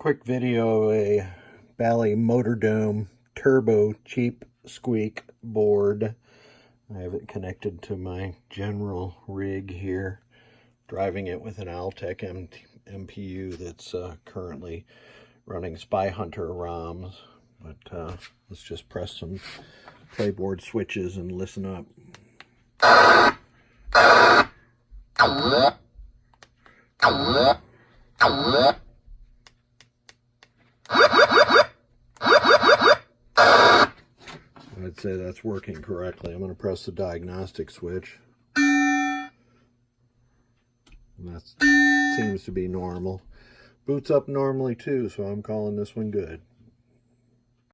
Quick video of a Bally Motor Dome Turbo Cheap Squeak board. I have it connected to my general rig here, driving it with an Altec MPU that's currently running Spy Hunter ROMs. But let's just press some playboard switches and listen up. I'd say that's working correctly. I'm going to press the diagnostic switch. And that seems to be normal. Boots up normally too, so I'm calling this one good.